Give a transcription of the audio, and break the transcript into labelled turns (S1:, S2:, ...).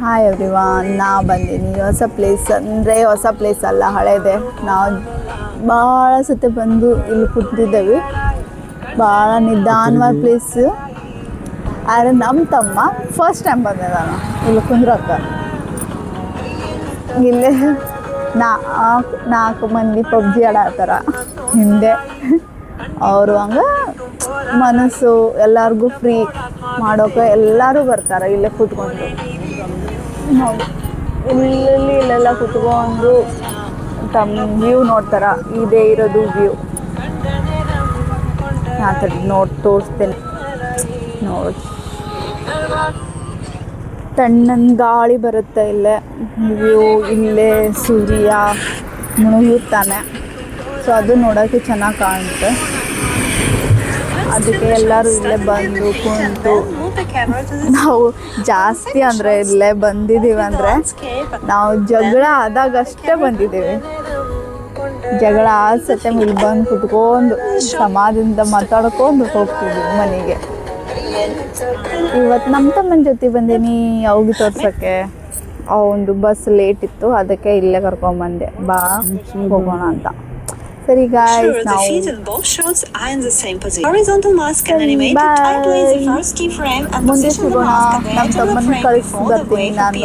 S1: Hi everyone, ನಾ ಬಂದೀನಿ ಹೊಸ ಪ್ಲೇಸ್. ಅಂದರೆ ಹೊಸ ಪ್ಲೇಸ್ ಅಲ್ಲ, ಹಳೇದೆ. ನಾವು ಭಾಳ ಸತಿ ಬಂದು ಇಲ್ಲಿ ಕೂತಿದ್ದೇವೆ. ಭಾಳ ನಿಧಾನವಾದ ಪ್ಲೇಸು. ಆದರೆ ನಮ್ಮ ತಮ್ಮ ಫಸ್ಟ್ ಟೈಮ್ ಬಂದಿದ್ದಾನೆ ಇಲ್ಲಿ ಕುಂದ್ರಕ್ಕೆ. ಇಲ್ಲೇ ನಾಲ್ಕು ಮಂದಿ ಪಬ್ಜಿ ಆಡತ್ತಾರ ಹಿಂದೆ. ಅವರು ಹಂಗೆ ಮನಸ್ಸು ಎಲ್ಲರಿಗೂ ಫ್ರೀ ಮಾಡೋಕೆ ಎಲ್ಲರೂ ಬರ್ತಾರೆ ಇಲ್ಲೇ ಕೂತ್ಕೊಂಡು. ನೋಡಿ ಇಲ್ಲೆಲ್ಲ ಕೂತ್ಕೊಂಡು ತಮ್ಮ ವ್ಯೂ ನೋಡ್ತಾರ. ಇದೇ ಇರೋದು ವ್ಯೂ. ನೋಡಿ ತೋರಿಸ್ತೇನೆ. ನೋಡಿ ತಣ್ಣನ ಗಾಳಿ ಬರುತ್ತೆ ಇಲ್ಲೇ. ವ್ಯೂ ಇಲ್ಲೇ ಸೂರ್ಯ ಮುಳುಗುತ್ತಾನೆ. ಸೊ ಅದು ನೋಡೋಕ್ಕೆ ಚೆನ್ನಾಗಿ ಕಾಣುತ್ತೆ. ಅದಕ್ಕೆ ಎಲ್ಲರೂ ಇಲ್ಲೇ ಬಂದು ಕುಂತು, ನಾವು ಜಾಸ್ತಿ ಅಂದರೆ ಇಲ್ಲೇ ಬಂದಿದ್ದೀವಿ ಅಂದರೆ ನಾವು ಜಗಳ ಆದಾಗಷ್ಟೇ ಬಂದಿದ್ದೀವಿ. ಜಗಳ ಆದ ಸತೆ ಇಲ್ಲಿ ಬಂದು ಕುತ್ಕೊಂಡು ಸಮಾಜದಿಂದ ಮಾತಾಡ್ಕೊಂಡು ಹೋಗ್ತೀವಿ ಮನೆಗೆ. ಇವತ್ತು ನಮ್ಮ ತಮ್ಮನ ಜೊತೆ ಬಂದೀನಿ ಅವ್ಗೆ ತೋರ್ಸೋಕ್ಕೆ. ಒಂದು ಬಸ್ ಲೇಟ್ ಇತ್ತು, ಅದಕ್ಕೆ ಇಲ್ಲೇ ಕರ್ಕೊಂಬಂದೆ. ಬಾ ಹೋಗೋಣ ಅಂತ. ಸರಿ ಗಾಯ್ಸ್, ನಾವು ಮುಂದೆ ಸಿಗೋಣ. ನಮ್ಮ ತಮ್ಮನ ಕಳಿಸಿ ಬರ್ತೀನಿ ನಾನು.